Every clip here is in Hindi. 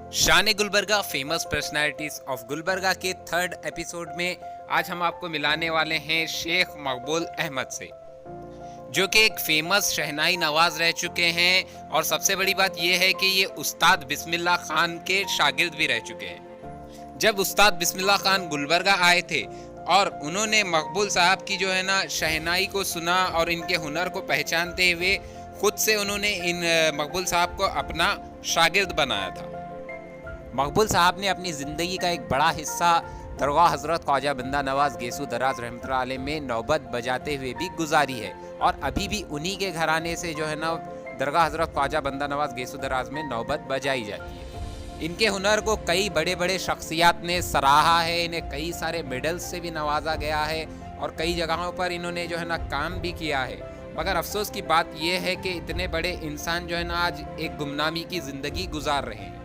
शान Gulbarga famous personalities of Gulbarga के थर्ड एपिसोड में आज हम आपको मिलाने वाले हैं शेख मकबूल अहमद से, जो कि एक फेमस शहनाई नवाज रह चुके हैं। और सबसे बड़ी बात यह है कि ये उस्ताद बिस्मिल्लाह खान के शागिर्द भी रह चुके हैं। जब उस्ताद बिस्मिल्लाह खान गुलबर्गा आए थे और उन्होंने मकबूल साहब की जो है ना शहनाई को सुना और इनके हुनर को पहचानते हुए खुद से उन्होंने इन मकबूल साहब को अपना शागिर्द बनाया था। मकबूल साहब ने अपनी ज़िंदगी का एक बड़ा हिस्सा दरगाह हज़रत ख्वाजा बंदा नवाज गेसू दराज रहमतुल्लाह अलैह में नौबत बजाते हुए भी गुजारी है और अभी भी उन्हीं के घराने से जो है ना दरगाह हज़रत ख्वाजा बंदा नवाज गेसू दराज में नौबत बजाई जाती है। इनके हुनर को कई बड़े बड़े शख्सियात ने सराहा है, इन्हें कई सारे मेडल्स से भी नवाजा गया है और कई जगहों पर इन्होंने जो है ना काम भी किया है। मगर अफसोस की बात यह है कि इतने बड़े इंसान जो है ना आज एक गुमनामी की ज़िंदगी गुजार रहे हैं।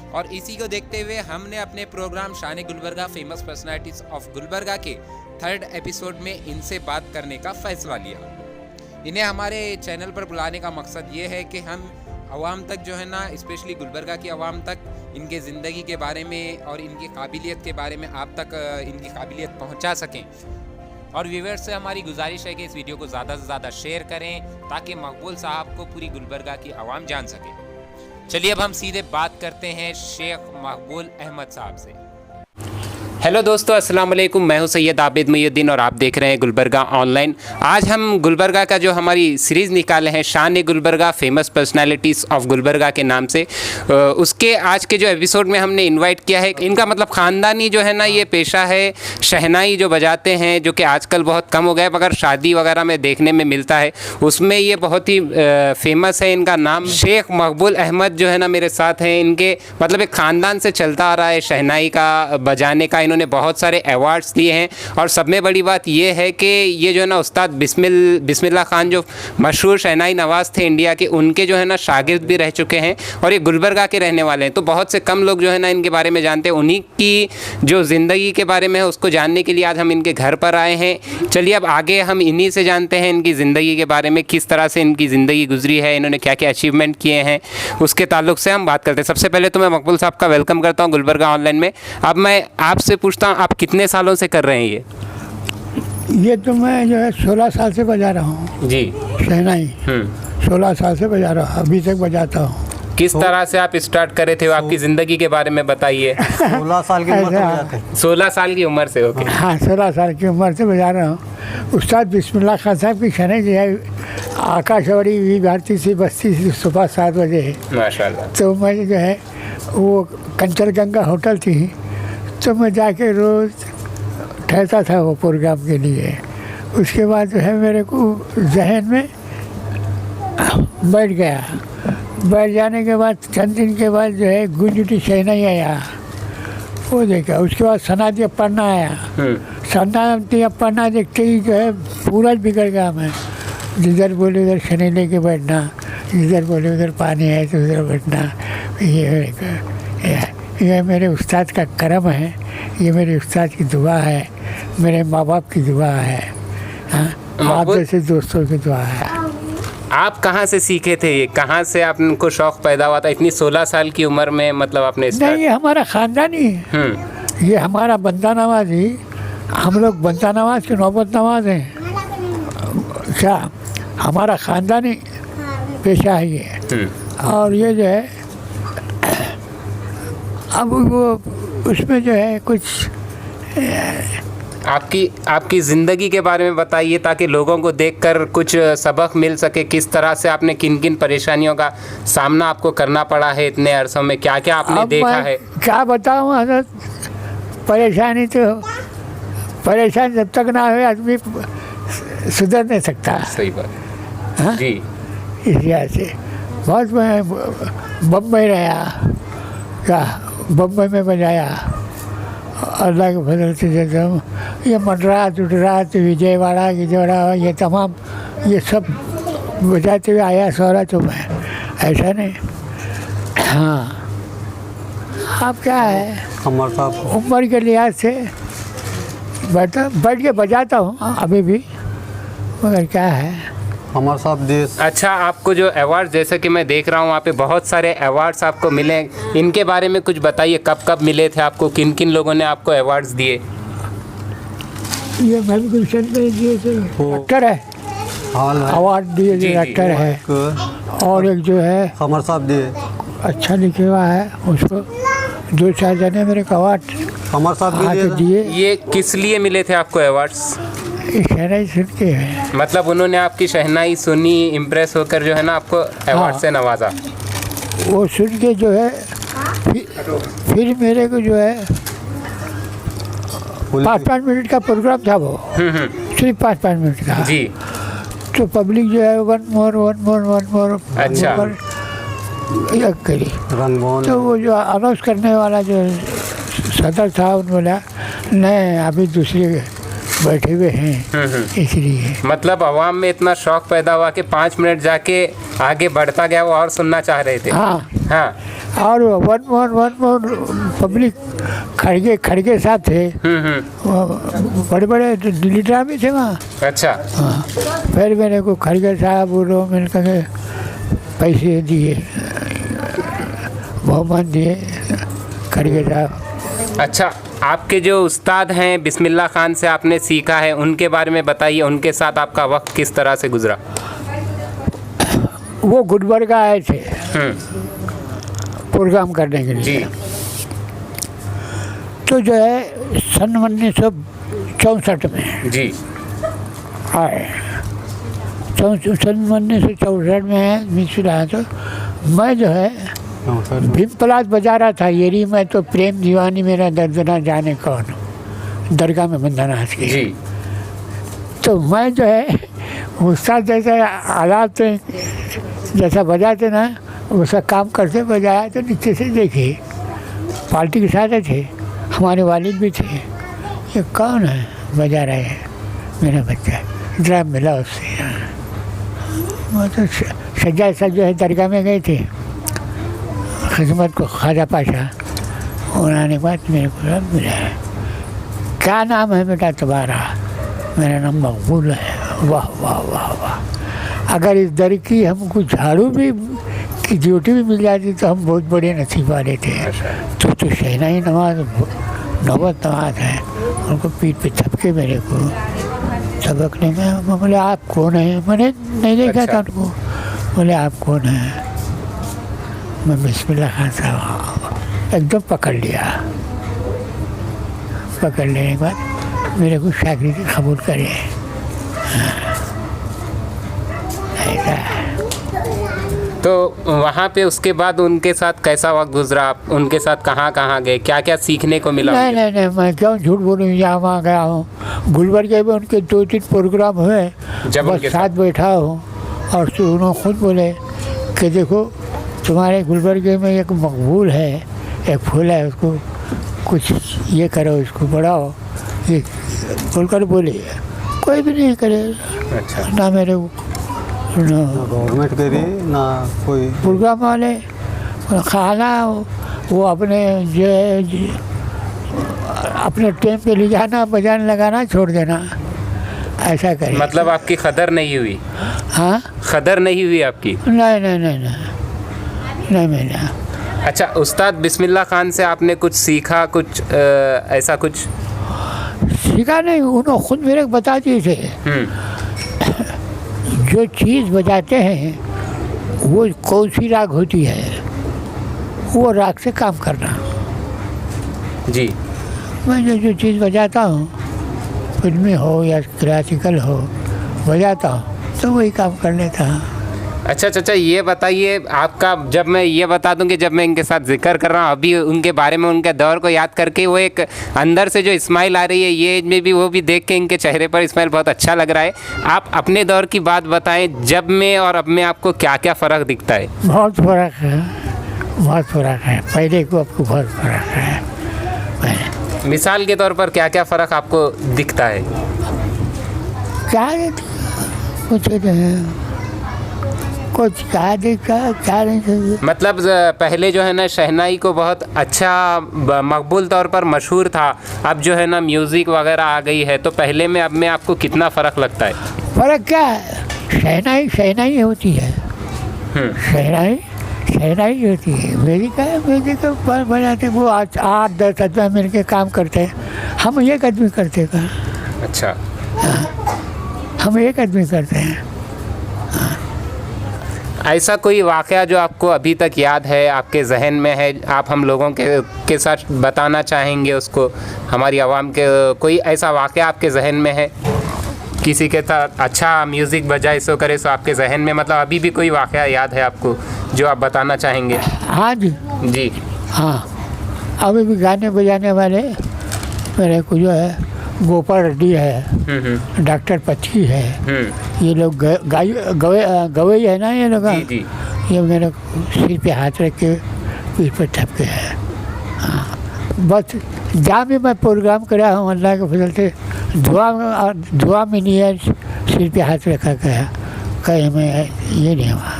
और इसी को देखते हुए हमने अपने प्रोग्राम शान Gulbarga famous personalities of Gulbarga के थर्ड एपिसोड में इनसे बात करने का फैसला लिया। इन्हें हमारे चैनल पर बुलाने का मकसद ये है कि हम आवाम तक जो है ना, स्पेशली गुलबर्गा की आवाम तक इनके ज़िंदगी के बारे में और इनकी काबिलियत के बारे में आप तक इनकी काबिलियत पहुंचा सकें। और व्यूअर्स से हमारी गुजारिश है कि इस वीडियो को ज़्यादा से ज़्यादा शेयर करें ताकि मकबूल साहब को पूरी गुलबर्गा की आवाम जान सके। चलिए अब हम सीधे बात करते हैं शेख मकबूल अहमद साहब से। हेलो दोस्तों, अस्सलाम वालेकुम। मैं हूं सैयद आबिद मुहिउद्दीन और आप देख रहे हैं गुलबर्गा ऑनलाइन। आज हम गुलबर्गा का जो हमारी सीरीज़ निकाले हैं शान Gulbarga famous personalities of Gulbarga के नाम से, उसके आज के जो एपिसोड में हमने इनवाइट किया है, इनका मतलब ख़ानदानी जो है ना ये पेशा है शहनाई जो बजाते हैं, जो कि आजकल बहुत कम हो गया मगर शादी वगैरह में देखने में मिलता है। उसमें ये बहुत ही फेमस है। इनका नाम शेख मकबूल अहमद जो है ना मेरे साथ हैं। इनके मतलब एक ख़ानदान से चलता आ रहा है शहनाई का बजाने का। इन्होंने बहुत सारे अवार्ड्स लिए हैं और सब में बड़ी बात यह है कि ये जो है ना उस्ताद बिस्मिल्लाह खान जो मशहूर शहनाई नवाज़ थे इंडिया के, उनके जो है ना शागिर्द भी रह चुके हैं और ये गुलबर्गा के रहने वाले हैं। तो बहुत से कम लोग जो है ना इनके बारे में जानते हैं। उन्हीं की जो ज़िंदगी के बारे में है उसको जानने के लिए आज हम इनके घर पर आए हैं। चलिए अब आगे हम इन्हीं से जानते हैं इनकी ज़िंदगी के बारे में, किस तरह से इनकी ज़िंदगी गुजरी है, इन्होंने क्या क्या अचीवमेंट किए हैं, उसके ताल्लुक से हम बात करते हैं। सबसे पहले तो मैं मकबूल साहब का वेलकम करता हूँ गुलबर्गा ऑनलाइन में। अब मैं आपसे पूछता हूँ, आप कितने सालों से कर रहे हैं ये तो मैं जो है 16 साल से बजा रहा हूँ जी शहनाई। 16 साल से बजा रहा हूँ, अभी तक बजाता हूँ। किस तरह से आप स्टार्ट करे थे, आपकी ज़िंदगी के बारे में बताइए। 16 साल की उम्र से बजाते हैं। 16 साल की उम्र से? ओके, हाँ 16 साल की उम्र से बजा रहा हूँ। उस्ताद बिस्मिल्लाह खान साहब की शहनाई जो है आकाशवाणी भारती से बस्ती से सुबह 7 बजे है माशाल्लाह। तो मैं जो है वो कंचनगंगा होटल थी तो मैं जाके रोज़ ठहरता था वो प्रोग्राम के लिए। उसके बाद जो है मेरे को जहन में बैठ जाने के बाद चंद दिन के बाद जो है गुंजटी शहनाई आया, वो देखा। उसके बाद सनाती पढ़ना आया। सनाती पढ़ना देखते ही जो है पूरा बिगड़ गया मैं। जिधर बोले उधर शहनाई लेके बैठना, जिधर बोले उधर पानी है तो उधर बैठना। ये मेरे उस्ताद का करम है, ये मेरे उस्ताद की दुआ है, मेरे माँ बाप की दुआ है, आप जैसे दोस्तों की दुआ है। आप कहाँ से सीखे थे ये, कहाँ से आपको शौक़ पैदा हुआ था इतनी 16 साल की उम्र में? मतलब आपने नहीं, ये हमारा ख़ानदानी है। ये हमारा बंदा नवाज ही, हम लोग बंदा नवाज के नौबत नवाज हैं। क्या हमारा ख़ानदानी पेशा है ये। और ये जो है अब वो उसमें जो है कुछ आपकी ज़िंदगी के बारे में बताइए ताकि लोगों को देखकर कुछ सबक मिल सके। किस तरह से आपने किन किन परेशानियों का सामना आपको करना पड़ा है इतने अरसों में, क्या क्या आपने देखा है? क्या बताऊँ हज़रत, परेशानी जब तक ना हो आदमी सुधर नहीं सकता। सही बात। हाँ जी। इस वजह से बहुत मैं बम्बई रहा, क्या बम्बई में बजाया अल्लाह के फजल से। जैसे ये मद्रास विजयवाड़ा ये तमाम ये सब बजाते हुए आया सौरा तो मैं, ऐसा नहीं। हाँ अब क्या है उम्र के लिहाज से बैठ के बजाता हूँ अभी भी, मगर क्या है हमारे साथ देश अच्छा, आपको जो अवार्ड, जैसे कि मैं देख रहा हूँ वहाँ पे बहुत सारे अवार्ड्स आपको मिले, इनके बारे में कुछ बताइए। कब कब मिले थे आपको, किन किन लोगों ने आपको अवार्ड्स दिए? ये मैं भी गुलशन में दिए थे, एक्टर है, हाल है अवार्ड दिए जी, जो जी। एक्टर है। एक और एक जो है हमारे साथ दिए अच्छा लिखे हुआ है, उसको 2-4 जने मेरे को अवार्ड हमारे साथ भी आके दिए थे। दिए। ये किस लिए मिले थे आपको अवार्ड्स? शहनाई सुन के है। मतलब उन्होंने आपकी शहनाई सुनी, इम्प्रेस होकर जो है ना आपको अवार्ड से नवाजा। वो सुन के जो है फिर मेरे को जो है पुलिस- 5-5 मिनट का प्रोग्राम था वो, सिर्फ 5-5 मिनट का। जी। तो पब्लिक जो है वन मोर अच्छा। यज्ञ करी। रंगमोहन तो वो जो अनाउंस करने वाला जो सदर था, उन्होंने बोला नहीं अभी दूसरे बैठे हुए हैं, इसलिए। मतलब अवाम में इतना शौक पैदा हुआ कि 5 मिनट जाके आगे बढ़ता गया, वो और सुनना चाह रहे थे। हाँ, हाँ। और वन मोर पब्लिक खड़गे साथ थे, बड़े बड़े लीडर भी थे वहाँ। अच्छा। हाँ, फिर मेरे को खड़गे साहब बोलो मिल करके पैसे दिए, बहुमान दिए खड़गे साहब। अच्छा, आपके जो उस्ताद हैं बिस्मिल्लाह खान से आपने सीखा है, उनके बारे में बताइए। उनके साथ आपका वक्त किस तरह से गुजरा? वो गुलबर्गा आए थे हम्म, प्रोग्राम करने के जी। लिए। तो जो है सन 1964 में जी। आए, सन 1964 में मिश्र आया। तो मैं जो है भीमपलास बजा रहा था, येरी में तो प्रेम दीवानी मेरा दर्द ना जाने कौन, दरगाह में बंधना आज की। जी। तो मैं जो है उस्ताद जैसे आलात जैसा बजाते ना, वैसा काम करते बजाया। तो नीचे से देखिए पार्टी के साथ थे, हमारे वालिद भी थे। ये कौन है बजा रहे हैं? मेरा बच्चा। जरा मिला उससे। वो तो सज्जा साहब जो है दरगाह में गए थे खिदमत को, ख्वाजा पाशा। उन्होंने बात मेरे को मिला है, क्या नाम है बेटा तुम्हारा? मेरा नाम मकबूल है। वाह वाह वाह वाह, अगर इस दर की हमको झाड़ू भी की ड्यूटी भी मिल जाती तो हम बहुत बड़े नसीब वाले थे। तो शहनाई नमाज नौबत नमाज है। उनको पीठ पे थपके मेरे को सबकने में। मैं बोले आप कौन है? मैंने नहीं देखा था उनको। बोले आप कौन है? मैं बिस्मिल्लाह खान साहब। एकदम पकड़ लिया। पकड़ लेने के बाद मेरे को शागिर्दी कबूल करे। ऐसा है। तो वहाँ पे उसके बाद उनके साथ कैसा वक्त गुजरा? आप उनके साथ कहाँ कहाँ गए, क्या क्या सीखने को मिला? नहीं, मैं क्यों झूठ बोलूँ, यहाँ वहाँ गया हूँ। गुलबर्गे में उनके 2-3 प्रोग्राम हुए, जब बस उनके साथ बैठा हूँ। और उन्होंने खुद बोले कि देखो तुम्हारे गुलबर्गे में एक मकबूल है, एक फूल है, उसको कुछ ये करो, उसको बढ़ाओ। ये बोलकर बोले, कोई भी नहीं करे। अच्छा। ना मेरे गवर्नमेंट के लिए ना कोई प्रोग्राम वाले खाना, वो अपने जो है अपने टाइम पे ले जाना, बजाने लगाना, छोड़ देना, ऐसा करे। मतलब आपकी कदर नहीं हुई? हाँ, कदर नहीं हुई आपकी? नहीं मैंने। अच्छा, उस्ताद बिस्मिल्लाह खान से आपने कुछ सीखा, कुछ ऐसा कुछ? सीखा नहीं, उन्होंने खुद मेरे को बता दिए थे। जो चीज़ बजाते हैं वो कौन सी राग होती है, वो राग से काम करना। जी। मैं जो चीज़ बजाता हूँ, फिल्मी हो या क्लासिकल हो, बजाता हूँ तो वही काम कर लेता हूँ। अच्छा चाचा, ये बताइए आपका, जब मैं ये बता दूं कि जब मैं इनके साथ जिक्र कर रहा हूँ अभी उनके बारे में, उनके दौर को याद करके, वो एक अंदर से जो स्माइल आ रही है, ये एज में भी वो भी देख के इनके चेहरे पर स्माइल बहुत अच्छा लग रहा है। आप अपने दौर की बात बताएं, जब में और अब में आपको क्या क्या फ़र्क दिखता है? बहुत फ़र्क है, बहुत फ़र्क है। पहले को आपको बहुत फ़र्क है। मिसाल के तौर पर क्या क्या फ़र्क आपको दिखता है? क्या कुछ क्या देखा, क्या नहीं। मतलब पहले जो है ना शहनाई को बहुत अच्छा मकबूल तौर पर मशहूर था, अब जो है ना म्यूज़िक वगैरह आ गई है, तो पहले में अब में आपको कितना फ़र्क लगता है? फ़र्क क्या है? शहनाई शहनाई होती है, शहनाई शहनाई होती है। म्यूजिक है, म्यूजिक बजाते वो 8-10 आदमी मिल के काम करते हैं, हम एक आदमी करते हैं। अच्छा, हम एक आदमी करते हैं। ऐसा कोई वाक़या जो आपको अभी तक याद है, आपके जहन में है, आप हम लोगों के साथ बताना चाहेंगे उसको, हमारी आवाम के? कोई ऐसा वाक़या आपके जहन में है, किसी के साथ अच्छा म्यूज़िक बजाए सो करे सो आपके जहन में, मतलब अभी भी कोई वाक़या याद है आपको जो आप बताना चाहेंगे? हाँ जी, जी हाँ, अभी भी गाने बजाने वाले मेरे को जो है गोपाल रेड्डी है, डॉक्टर पच्छी है, ये लोग गवई है ना, ये लोग जी जी, ये मेरे सिर पे हाथ रख के पीठ पर थपके है। हाँ, बस जहाँ भी मैं प्रोग्राम करा हूँ अल्लाह के फजल से दुआ में नहीं है, सिर पे हाथ रखा गया, कहीं मैं ये नहीं हुआ,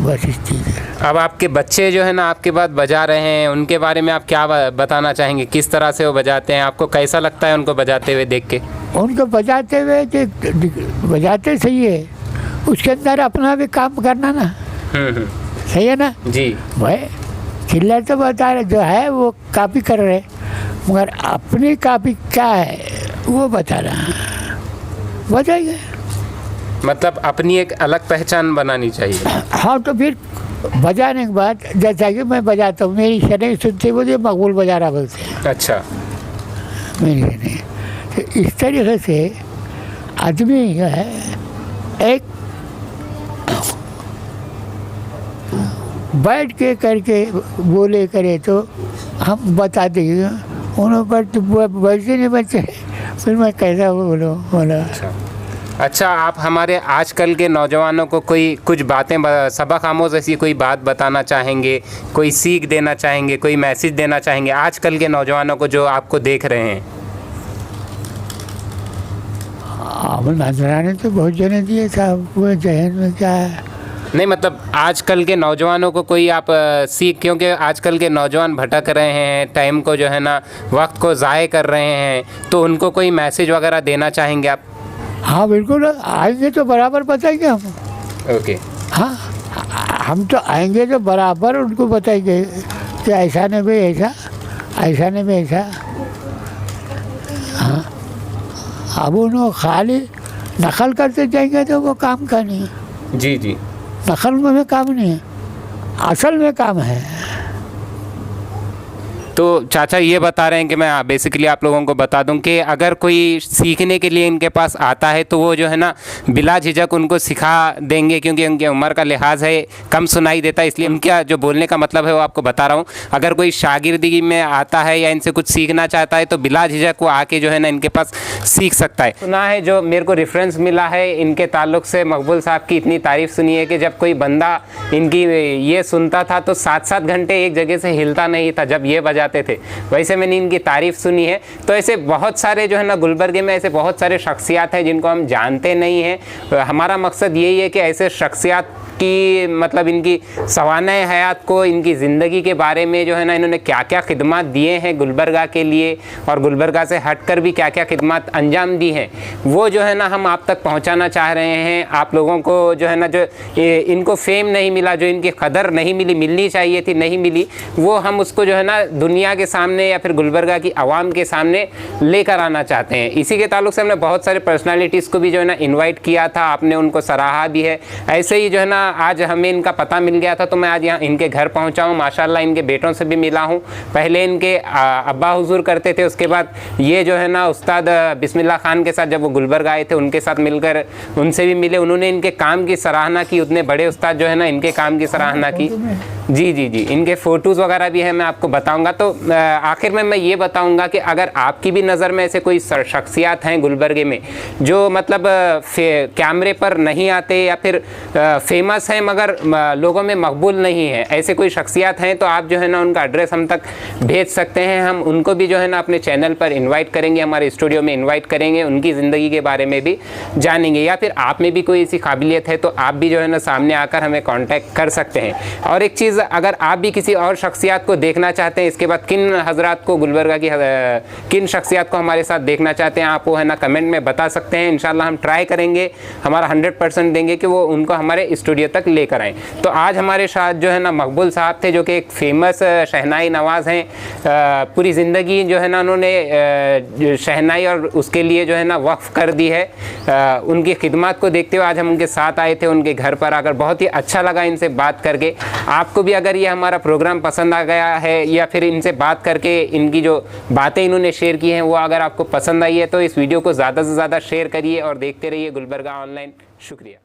बस इस चीज़ है। अब आपके बच्चे जो है ना आपके बाद बजा रहे हैं, उनके बारे में आप क्या बताना चाहेंगे? किस तरह से वो बजाते हैं, आपको कैसा लगता है उनको बजाते हुए देख के? उनको बजाते हुए बजाते सही है, उसके अंदर अपना भी काम करना ना, सही है ना जी। भाई चिल्ला तो बता रहे जो है वो कॉपी कर रहे, मगर अपनी कॉपी क्या है वो बता रहा, बताइए। मतलब अपनी एक अलग पहचान बनानी चाहिए। हाँ, तो फिर बजाने के बाद जैसा कि मैं बजाता हूँ, मेरी शरीर सुनते मुझे मकबूल बजा रहा बोलते हैं। अच्छा, मेरी शरीर तो इस तरीके से आदमी जो है एक बैठ के करके बोले करे तो हम बता देंगे, उन्होंने पर तो वैसे नहीं बचे, फिर मैं कैसा बोला। अच्छा, आप हमारे आजकल के नौजवानों को कोई कुछ बातें सबक आमोज़ ऐसी कोई बात बताना चाहेंगे, कोई सीख देना चाहेंगे, कोई मैसेज देना चाहेंगे आजकल के नौजवानों को जो आपको देख रहे हैं? अब नजराने तो बहुत जने दिए साहब, वो जहन में क्या है नहीं, मतलब आजकल के नौजवानों को कोई आप सीख, क्योंकि आजकल के नौजवान भटक रहे हैं, टाइम को जो है ना वक्त को ज़ाय कर रहे हैं, तो उनको कोई मैसेज वगैरह देना चाहेंगे आप? हाँ बिल्कुल, आएंगे तो बराबर बताएंगे हम। ओके। हाँ, हम तो आएंगे तो बराबर उनको बताएंगे कि ऐसा नहीं भाई ऐसा, ऐसा नहीं भाई ऐसा। हाँ, अब उन्होंने खाली नकल करते जाएंगे तो वो काम का नहीं है। जी जी, नकल में काम नहीं है, असल में काम है। तो चाचा ये बता रहे हैं कि मैं बेसिकली आप लोगों को बता दूं कि अगर कोई सीखने के लिए इनके पास आता है तो वो जो है ना बिला झिझक उनको सिखा देंगे, क्योंकि उनकी उम्र का लिहाज है, कम सुनाई देता है, इसलिए उनका जो बोलने का मतलब है वो आपको बता रहा हूँ। अगर कोई शागिर्दी में आता है या इनसे कुछ सीखना चाहता है तो बिला झिझक वो आके जो है ना इनके पास सीख सकता है। सुना है, जो मेरे को रेफरेंस मिला है इनके ताल्लुक़ से, मकबूल साहब की इतनी तारीफ़ सुनी है कि जब कोई बंदा इनकी ये सुनता था तो 7-7 घंटे एक जगह से हिलता नहीं था जब ये बजाते थे। वैसे मैंने इनकी तारीफ़ सुनी है। तो ऐसे बहुत सारे जो है ना गुलबर्गे में ऐसे बहुत सारे शख्सियात हैं जिनको हम जानते नहीं हैं। हमारा मकसद यही है कि ऐसे शख्सियात की मतलब इनकी सवाने हयात को, इनकी ज़िंदगी के बारे में जो है ना इन्होंने क्या क्या खिदमत दिए हैं गुलबर्गा के लिए और गुलबर्गा से हटकर भी क्या क्या खिदमत अंजाम दी हैं, वो जो है ना हम आप तक पहुंचाना चाह रहे हैं। आप लोगों को जो है ना जो इनको फेम नहीं मिला, जो इनकी कदर नहीं मिली, मिलनी चाहिए थी, नहीं मिली, वो हम उसको जो है ना दुनिया के सामने या फिर गुलबर्गा की आवाम के सामने लेकर आना चाहते हैं। इसी के ताल्लुक़ से हमने बहुत सारे पर्सनालिटीज़ को भी जो है ना इन्वाइट किया था, आपने उनको सराहा भी है। ऐसे ही जो है ना आज हमें इनका पता मिल गया था तो मैं आज यहाँ इनके घर पहुँचा हूँ। माशाल्लाह इनके बेटों से भी मिला हूँ। पहले इनके अब्बा हुजूर करते थे, उसके बाद ये जो है ना उस्ताद बिस्मिल्लाह खान के साथ जब वो गुलबर्गा आए थे उनके साथ मिलकर उनसे भी मिले, उन्होंने इनके काम की सराहना की। उतने बड़े उस्ताद जो है ना इनके काम की सराहना की। जी जी जी, इनके फ़ोटोज़ वगैरह भी है, मैं आपको बताऊँगा। तो आखिर में मैं ये बताऊँगा कि अगर आपकी भी नज़र में ऐसे कोई शख्सियात हैं गुलबर्गे में जो मतलब कैमरे पर नहीं आते या फिर फेमस हैं मगर लोगों में मकबूल नहीं है, ऐसे कोई शख्सियात हैं तो आप जो है ना उनका एड्रेस हम तक भेज सकते हैं। हम उनको भी जो है ना अपने चैनल पर इनवाइट करेंगे, हमारे स्टूडियो में इनवाइट करेंगे, उनकी ज़िंदगी के बारे में भी जानेंगे। या फिर आप में भी कोई ऐसी काबिलियत है तो आप भी जो है ना सामने आकर हमें कॉन्टैक्ट कर सकते हैं। और एक चीज़, अगर आप भी किसी और शख्सियात को देखना चाहते हैं, इसके बाद किन हजरात को गुलबर्गा की किन शख्सियात को हमारे साथ देखना चाहते हैं, आप वो है ना कमेंट में बता सकते हैं। इंशाल्लाह हम ट्राई करेंगे, हमारा 100% देंगे कि वो उनको हमारे स्टूडियो तक लेकर आएँ। तो आज हमारे साथ जो है ना मकबूल साहब थे, जो कि एक फ़ेमस शहनाई नवाज़ हैं। पूरी ज़िंदगी जो है ना उन्होंने शहनाई और उसके लिए जो है ना वक्फ़ कर दी है। उनकी खिदमत को देखते हुए आज हम उनके साथ आए थे, उनके घर पर आकर बहुत ही अच्छा लगा इनसे बात करके। आपको भी अगर ये हमारा प्रोग्राम पसंद आ गया है या फिर इनसे बात करके इनकी जो बातें इन्होंने शेयर की हैं वो अगर आपको पसंद आई है तो इस वीडियो को ज़्यादा से ज़्यादा शेयर करिए और देखते रहिए गुलबर्गा ऑनलाइन। शुक्रिया।